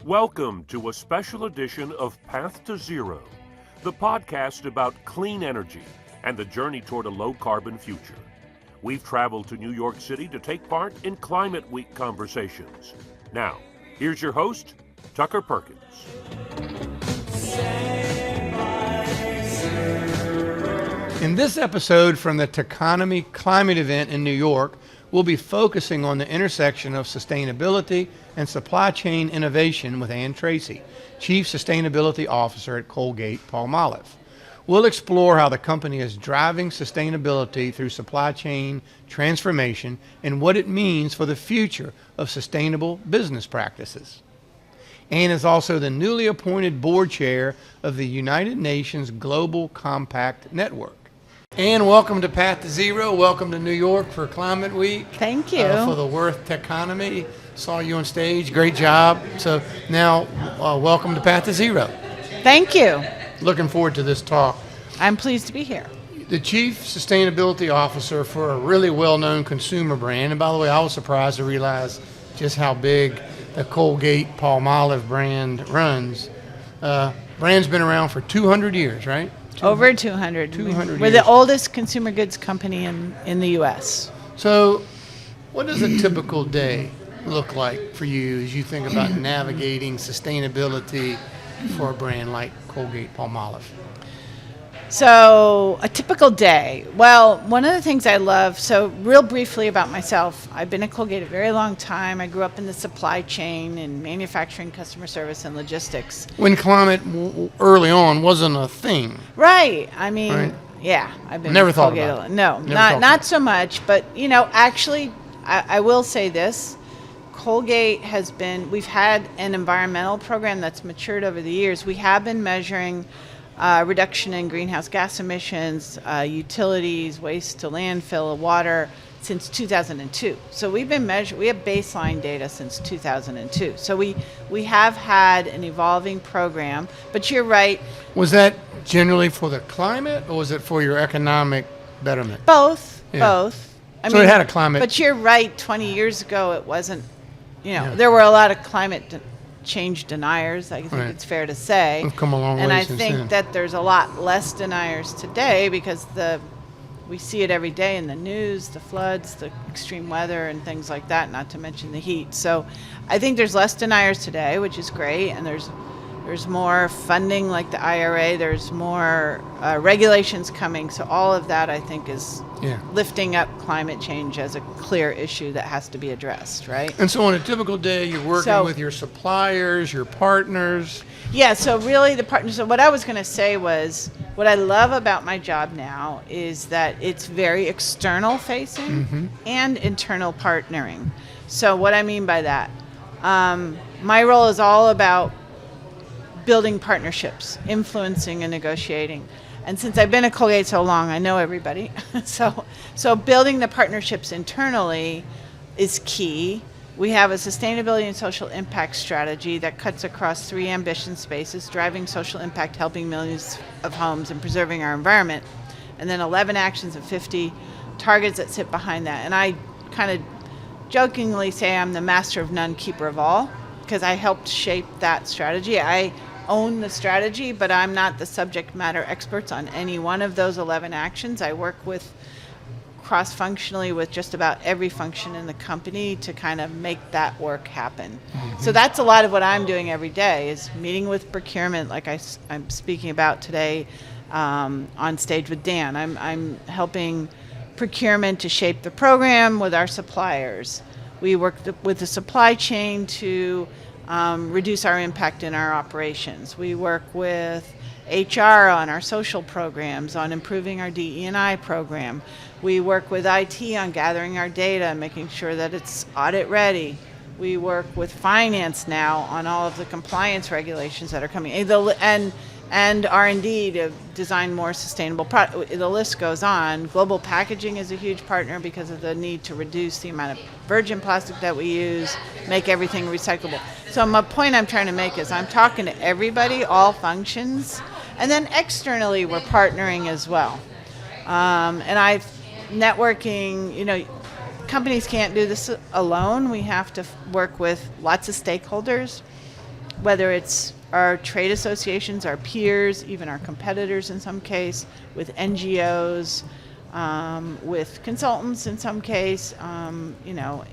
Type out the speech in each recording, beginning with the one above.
Welcome to a special edition of Path to Zero, the podcast about clean energy and the journey toward a low-carbon future. We've traveled to New York City to take part in Climate Week conversations. Now, here's your host, Tucker Perkins. In this episode from the Taconomy Climate Event in New York, we'll be focusing on the intersection of sustainability and supply chain innovation with Tracy, Chief Sustainability Officer at Colgate-Palmolive. We'll explore how the company is driving sustainability through supply chain transformation and what it means for the future of sustainable business practices. Ann is also the newly appointed board chair of the United Nations Global Compact Network. Ann, welcome to Path to Zero. Welcome to New York for Climate Week. Thank you. For the Worth Taconomy. Saw you on stage. Great job. So now, welcome to Path to Zero. Thank you. Looking forward to this talk. I'm pleased to be here. The Chief Sustainability Officer for a really well-known consumer brand. And by the way, I was surprised to realize just how big the Colgate-Palmolive brand runs. Brand's been around for 200 years, right? Over 200. 200 We're years. the oldest consumer goods company in the U.S. So what does a typical day look like for you as you think about navigating sustainability for a brand like Colgate-Palmolive? So a typical day. Well, one of the things I love, so real briefly about myself, I've been at Colgate a very long time. I grew up in the supply chain in manufacturing, customer service, and logistics. When climate early on wasn't a thing. Right. I mean, Right. Yeah. I've been Never with thought Colgate about it. No, Never thought not so much. But, actually, I will say this. Colgate we've had an environmental program that's matured over the years. We have been measuring reduction in greenhouse gas emissions, utilities, waste to landfill, water since 2002. So we have baseline data since 2002. So we have had an evolving program, but you're right. Was that generally for the climate or was it for your economic betterment? Both. Yeah. I So it had a climate. But you're right, 20 years ago it wasn't, Yeah. there were a lot of climate change deniers, I think Right. it's fair to say. We've come a long and way I since think then. that there's a lot less deniers today because we see it every day in the news, the floods, the extreme weather and things like that, not to mention the heat. So I think there's less deniers today, which is great, and there's more funding like the IRA, there's more regulations coming, so all of that I think is lifting up climate change as a clear issue that has to be addressed, right? And so on a typical day, you're working with your suppliers, your partners. Yeah, so really the partners, so what I was going to say was, what I love about my job now is that it's very external facing and internal partnering. So what I mean by that, my role is all about building partnerships, influencing and negotiating. And since I've been at Colgate so long, I know everybody. So building the partnerships internally is key. We have a sustainability and social impact strategy that cuts across 3 ambition spaces: driving social impact, helping millions of homes, and preserving our environment. And then 11 actions and 50 targets that sit behind that. And I kind of jokingly say I'm the master of none, keeper of all, because I helped shape that strategy. I own the strategy, but I'm not the subject matter experts on any one of those 11 actions. I work with cross-functionally with just about every function in the company to kind of make that work happen. So that's a lot of what I'm doing every day, is meeting with procurement, like I'm speaking about today on stage with Dan. I'm helping procurement to shape the program with our suppliers. We work with the supply chain to reduce our impact in our operations. We work with HR on our social programs, on improving our DE&I program. We work with IT on gathering our data and making sure that it's audit ready. We work with finance now on all of the compliance regulations that are coming, and R&D to design more sustainable products. The list goes on. Global Packaging is a huge partner because of the need to reduce the amount of virgin plastic that we use, make everything recyclable. So my point I'm trying to make is I'm talking to everybody, all functions, and then externally we're partnering as well. And networking, companies can't do this alone. We have to work with lots of stakeholders. whether it's our trade associations, our peers, even our competitors in some case, with NGOs, with consultants in some case,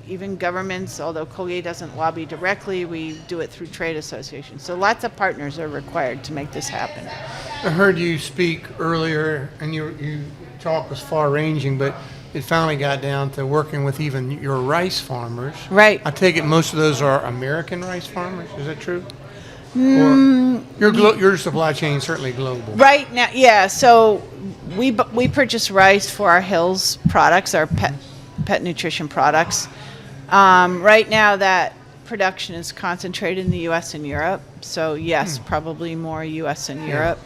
even governments, although Colgate doesn't lobby directly, we do it through trade associations. So lots of partners are required to make this happen. I heard you speak earlier, and your talk was far-ranging, but it finally got down to working with even your rice farmers. Right. I take it most of those are American rice farmers. Is that true? Or your supply chain is certainly global. Right now, yeah. So we purchase rice for our Hills products, our pet nutrition products. Right now, that production is concentrated in the U.S. and Europe. So yes, probably more U.S. and Europe.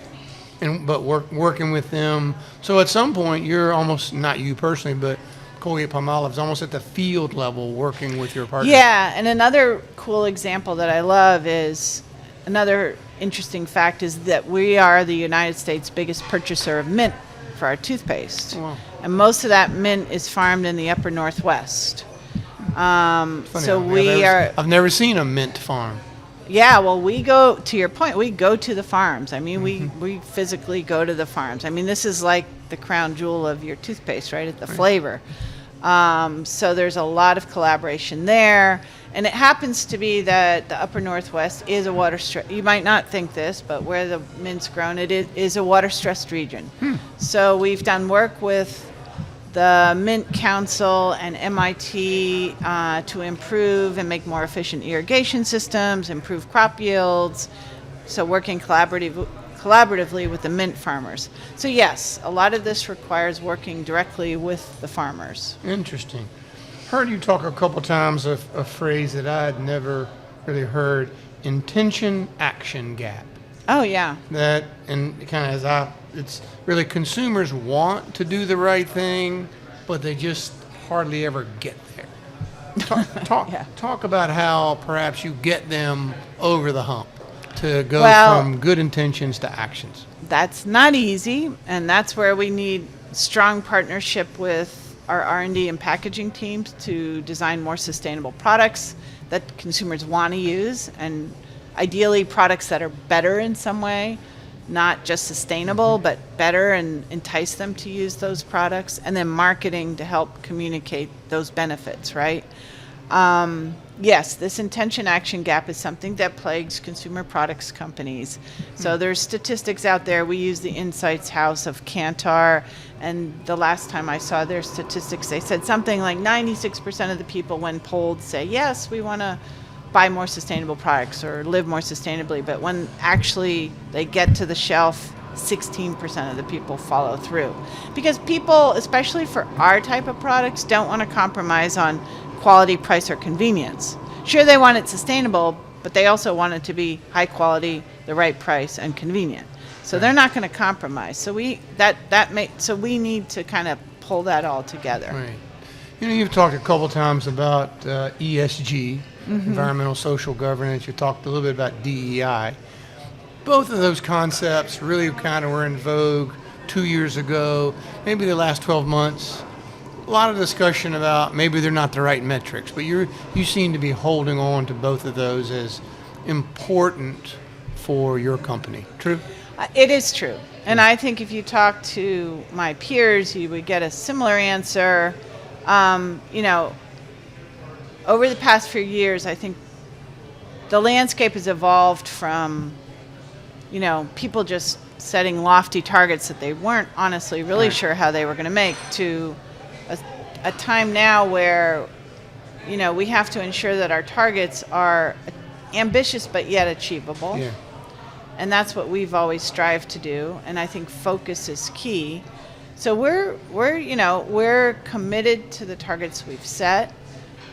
But working with them. So at some point, you're almost, not you personally, but Colgate-Palmolive is almost at the field level working with your partners. Yeah, and another cool example that I love is, another interesting fact is that we are the United States' biggest purchaser of mint for our toothpaste. Wow. And most of that mint is farmed in the upper Northwest. I've never seen a mint farm. Yeah, well, we go, to your point, we go to the farms. I mean, we physically go to the farms. I mean, this is like the crown jewel of your toothpaste, right? The flavor. So there's a lot of collaboration there. And it happens to be that the upper Northwest is a water-stressed, you might not think this, but where the mint's grown, it is a water-stressed region. So we've done work with the Mint Council and MIT to improve and make more efficient irrigation systems, improve crop yields, so working collaboratively with the mint farmers. So yes, a lot of this requires working directly with the farmers. Interesting. Heard you talk a couple times of a phrase that I had never really heard, intention-action gap. Oh, yeah. That, and kind of it's really consumers want to do the right thing, but they just hardly ever get there. Talk about how perhaps you get them over the hump to go from good intentions to actions. That's not easy, and that's where we need strong partnership with our R&D and packaging teams to design more sustainable products that consumers want to use, and ideally products that are better in some way, not just sustainable, but better, and entice them to use those products, and then marketing to help communicate those benefits, right? Yes, this intention-action gap is something that plagues consumer products companies. So there's statistics out there. We use the Insights House of Kantar, and the last time I saw their statistics, they said something like 96% of the people when polled say, yes, we want to buy more sustainable products or live more sustainably, but when actually they get to the shelf, 16% of the people follow through. Because people, especially for our type of products, don't want to compromise on quality, price, or convenience. Sure, they want it sustainable, but they also want it to be high quality, the right price, and convenient. So they're not going to compromise. So we need to kind of pull that all together. Right. You've talked a couple times about ESG, environmental social governance. You talked a little bit about DEI. Both of those concepts really kind of were in vogue 2 years ago, maybe the last 12 months. A lot of discussion about maybe they're not the right metrics, but you seem to be holding on to both of those as important for your company. True? It is true. And I think if you talk to my peers, you would get a similar answer. Over the past few years, I think the landscape has evolved from, people just setting lofty targets that they weren't honestly really sure how they were going to make, to a time now where, we have to ensure that our targets are ambitious but yet achievable. Yeah. And that's what we've always strived to do. And I think focus is key. So we're committed to the targets we've set.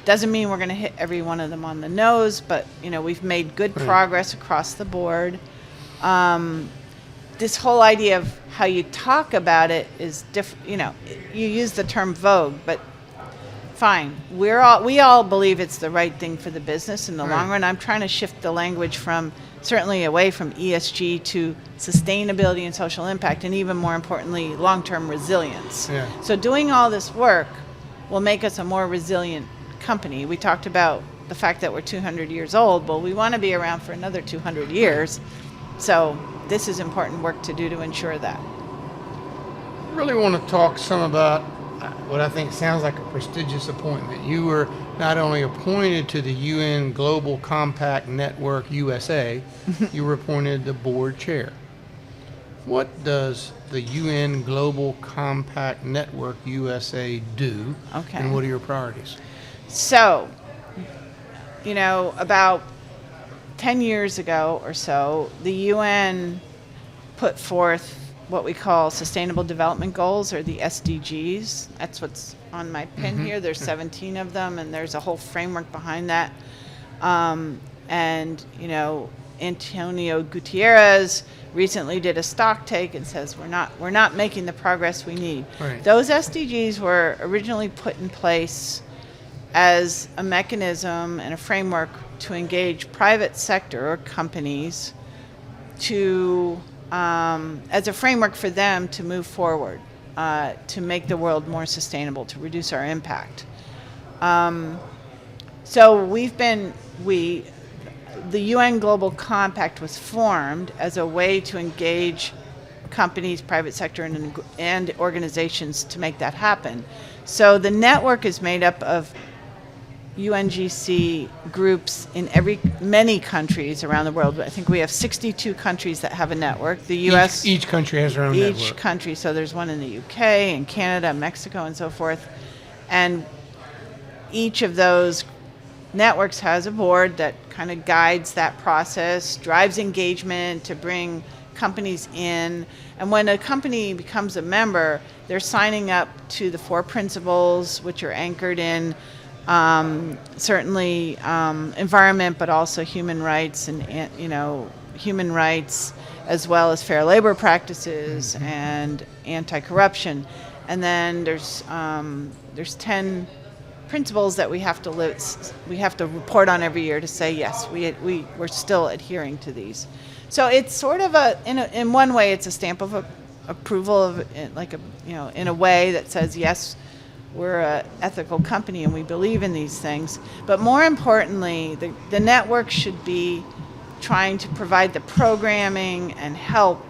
Doesn't mean we're going to hit every one of them on the nose, but we've made good progress across the board. This whole idea of how you talk about it is different. You use the term vogue, but fine. We all believe it's the right thing for the business in the long run. I'm trying to shift the language from certainly away from ESG to sustainability and social impact, and even more importantly, long-term resilience. Yeah. So doing all this work will make us a more resilient company. We talked about the fact that we're 200 years old. Well, we want to be around for another 200 years. So this is important work to do to ensure that. I really want to talk some about what I think sounds like a prestigious appointment. You were not only appointed to the UN Global Compact Network USA, you were appointed the board chair. What does the UN Global Compact Network USA do? Okay. And what are your priorities? So, about 10 years ago or so, the UN put forth what we call Sustainable Development Goals, or the SDGs. That's what's on my pin here. There's 17 of them, and there's a whole framework behind that. Antonio Gutierrez recently did a stock take and says we're not making the progress we need. Right. Those SDGs were originally put in place as a mechanism and a framework to engage private sector or companies to as a framework for them to move forward, to make the world more sustainable, to reduce our impact. So the UN Global Compact was formed as a way to engage companies, private sector, and organizations to make that happen. So the network is made up of UNGC groups in many countries around the world. I think we have 62 countries that have a network. The U.S. Each country has their own network. Each country. So there's one in the UK and Canada, Mexico, and so forth. And each of those networks has a board that kind of guides that process, drives engagement to bring companies in. And when a company becomes a member, they're signing up to the 4 principles, which are anchored in certainly environment, but also human rights and human rights, as well as fair labor practices and anti-corruption. And then there's 10 principles that we have to report on every year to say yes, we're still adhering to these. So it's sort of in one way it's a stamp of approval in a way that says yes, we're an ethical company and we believe in these things. But more importantly, the network should be trying to provide the programming and help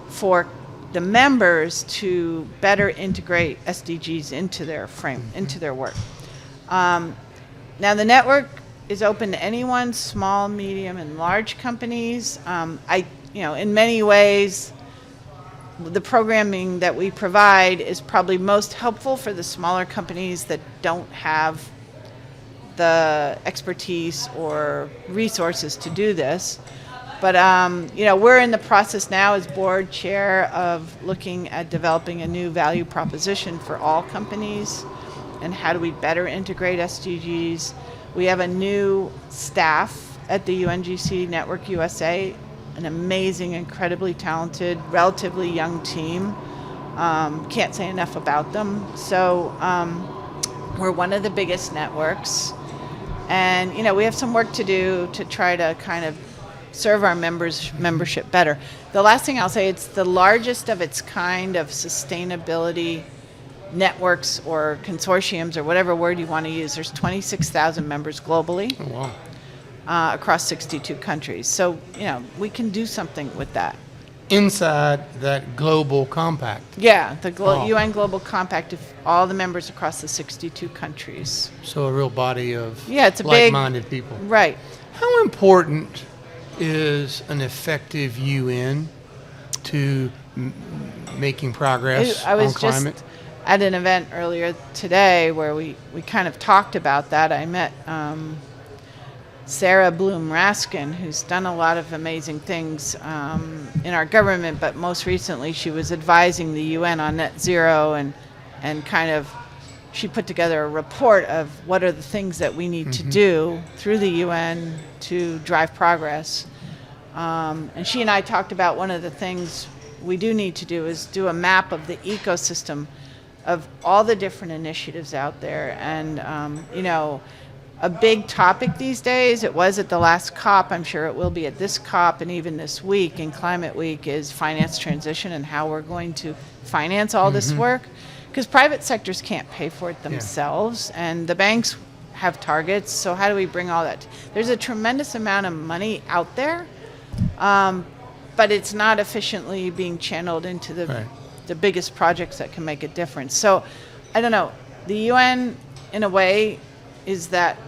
for the members to better integrate SDGs into their work. Now the network is open to anyone, small, medium, and large companies. In many ways, the programming that we provide is probably most helpful for the smaller companies that don't have the expertise or resources to do this. But we're in the process now as board chair of looking at developing a new value proposition for all companies and how do we better integrate SDGs. We have a new staff at the UNGC Network USA, an amazing, incredibly talented, relatively young team. Can't say enough about them. So we're one of the biggest networks. And, we have some work to do to try to kind of serve our membership better. The last thing I'll say, it's the largest of its kind of sustainability networks or consortiums or whatever word you want to use. There's 26,000 members globally. Oh, wow. Across 62 countries. So, we can do something with that. Inside that global compact. Yeah, the UN Global Compact of all the members across the 62 countries. So a real body of it's like-minded people. Right. How important is an effective UN to making progress I was on climate? just at an event earlier today where we kind of talked about that. I met Sarah Bloom Raskin, who's done a lot of amazing things in our government, but most recently she was advising the UN on net zero and kind of she put together a report of what are the things that we need to do through the UN to drive progress. And she and I talked about one of the things we do need to do is do a map of the ecosystem of all the different initiatives out there. And, a big topic these days, it was at the last COP, I'm sure it will be at this COP and even this week in Climate Week, is finance transition and how we're going to finance all this work. Because private sectors can't pay for it themselves, and the banks have targets. So how do we bring all that? There's a tremendous amount of money out there, but it's not efficiently being channeled into the biggest projects that can make a difference. So I don't know. The UN, in a way, is that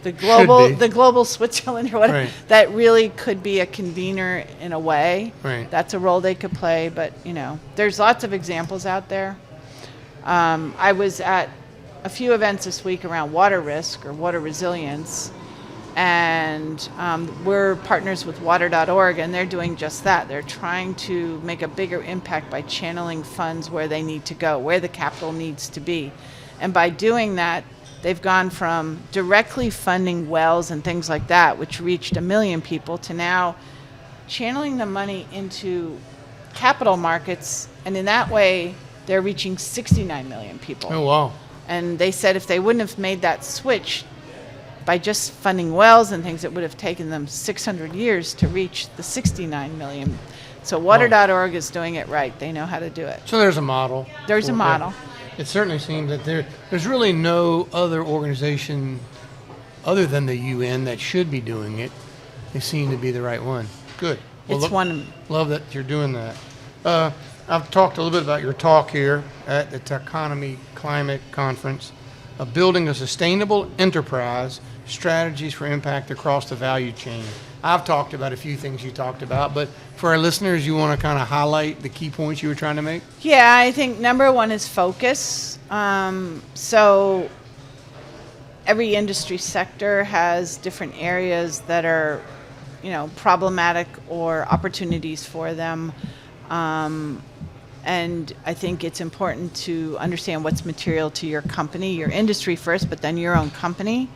the global Switzerland or whatever, that really could be a convener in a way. Right. That's a role they could play, but there's lots of examples out there. I was at a few events this week around water risk or water resilience, and we're partners with water.org, and they're doing just that. They're trying to make a bigger impact by channeling funds where they need to go, where the capital needs to be. And by doing that, they've gone from directly funding wells and things like that, which reached 1 million people, to now channeling the money into capital markets. And in that way, they're reaching 69 million people. Oh, wow. And they said if they wouldn't have made that switch by just funding wells and things, it would have taken them 600 years to reach the 69 million. So water.org is doing it right. They know how to do it. So there's a model. There's a model. It certainly seems that there's really no other organization other than the UN that should be doing it. They seem to be the right one. Good. Well, love that you're doing that. I've talked a little bit about your talk here at the Taconomy Climate Conference, Building a Sustainable Enterprise, Strategies for Impact Across the Value Chain. I've talked about a few things you talked about, but for our listeners, you want to kind of highlight the key points you were trying to make? Yeah, I think number one is focus. So every industry sector has different areas that are, problematic or opportunities for them. And I think it's important to understand what's material to your company, your industry first, but then your own company.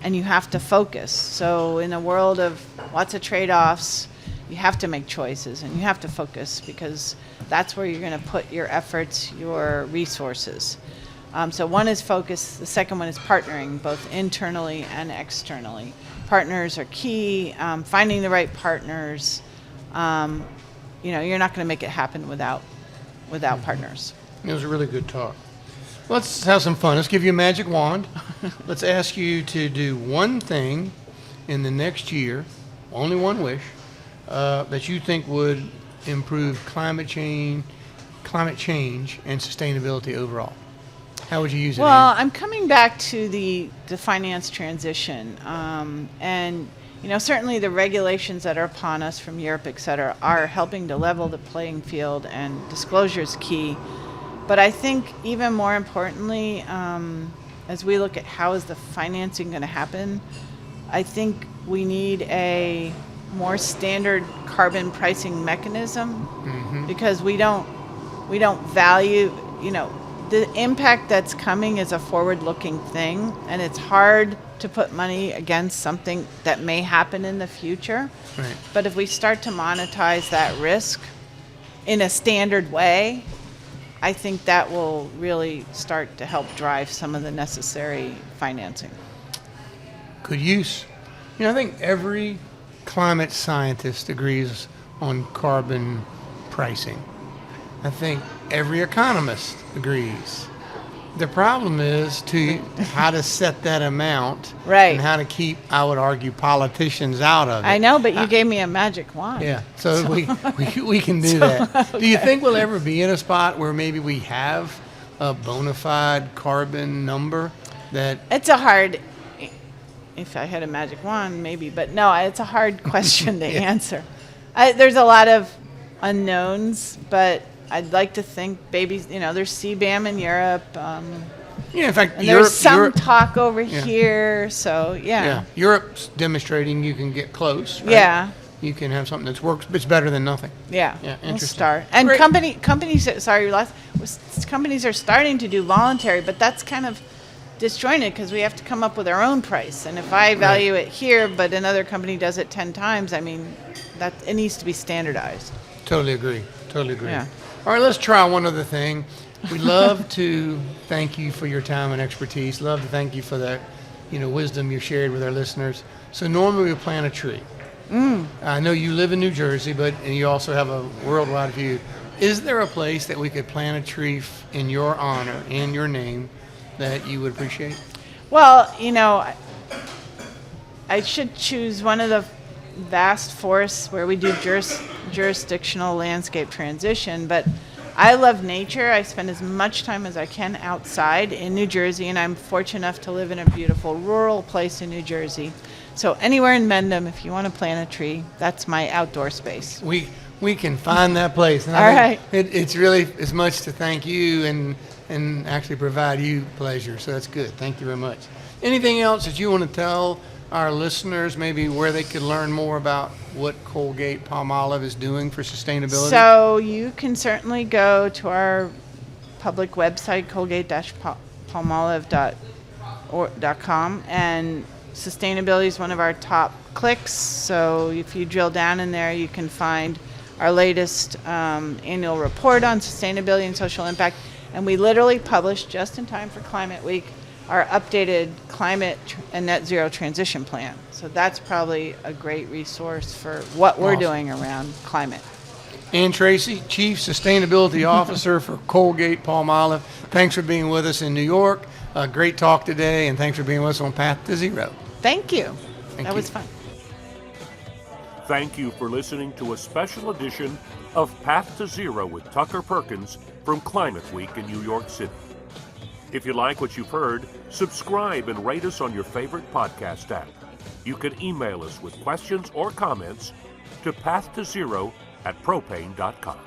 And you have to focus. So in a world of lots of trade-offs, you have to make choices and you have to focus, because that's where you're going to put your efforts, your resources. So one is focus. The second one is partnering, both internally and externally. Partners are key. Finding the right partners. You're not going to make it happen without partners. It was a really good talk. Let's have some fun. Let's give you a magic wand. Let's ask you to do one thing in the next year, only one wish, that you think would improve climate change and sustainability overall. How would you use it? Well, I'm coming back to the finance transition. And certainly the regulations that are upon us from Europe, et cetera, are helping to level the playing field, and disclosure is key. But I think even more importantly, as we look at how is the financing going to happen, I think we need a more standard carbon pricing mechanism, because we don't value, the impact that's coming is a forward-looking thing, and it's hard to put money against something that may happen in the future. Right. But if we start to monetize that risk in a standard way, I think that will really start to help drive some of the necessary financing. Good use. I think every climate scientist agrees on carbon pricing. I think every economist agrees. The problem is how to set that amount, right, and how to keep, I would argue, politicians out of it. I know, but you gave me a magic wand. Yeah, so we can do that. Okay. Do you think we'll ever be in a spot where maybe we have a bona fide carbon number that? It's a hard. If I had a magic wand, maybe, but no, it's a hard question to answer. There's a lot of unknowns, but I'd like to think there's CBAM in Europe. In fact, and there's some talk over here, so yeah. Yeah, Europe's demonstrating you can get close, right? Yeah. You can have something that works, but it's better than nothing. Yeah, interesting. We'll start. And companies are starting to do voluntary, but that's kind of disjointed, because we have to come up with our own price. And if I value it here, but another company does it 10 times, that it needs to be standardized. Totally agree. Yeah. All right, let's try one other thing. We'd love to thank you for your time and expertise. Love to thank you for the, wisdom you shared with our listeners. So normally we plant a tree. I know you live in New Jersey, and you also have a worldwide view. Is there a place that we could plant a tree in your honor, in your name, that you would appreciate? Well, I should choose one of the vast forests where we do jurisdictional landscape transition, but I love nature. I spend as much time as I can outside in New Jersey, and I'm fortunate enough to live in a beautiful rural place in New Jersey. So anywhere in Mendham, if you want to plant a tree, that's my outdoor space. We can find that place. And I think it's really as much to thank you and actually provide you pleasure. So that's good. Thank you very much. Anything else that you want to tell our listeners, maybe where they could learn more about what Colgate-Palmolive is doing for sustainability? So you can certainly go to our public website, colgate-palmolive.com, and sustainability is one of our top clicks. So if you drill down in there, you can find our latest annual report on sustainability and social impact. And we literally published, just in time for Climate Week, our updated climate and net zero transition plan. So that's probably a great resource for what we're doing around climate. And Tracy, Chief Sustainability Officer for Colgate-Palmolive, thanks for being with us in New York. Great talk today, and thanks for being with us on Path to Zero. Thank you. That was fun. Thank you for listening to a special edition of Path to Zero with Tucker Perkins from Climate Week in New York City. If you like what you've heard, subscribe and rate us on your favorite podcast app. You can email us with questions or comments to pathtozero@propane.com.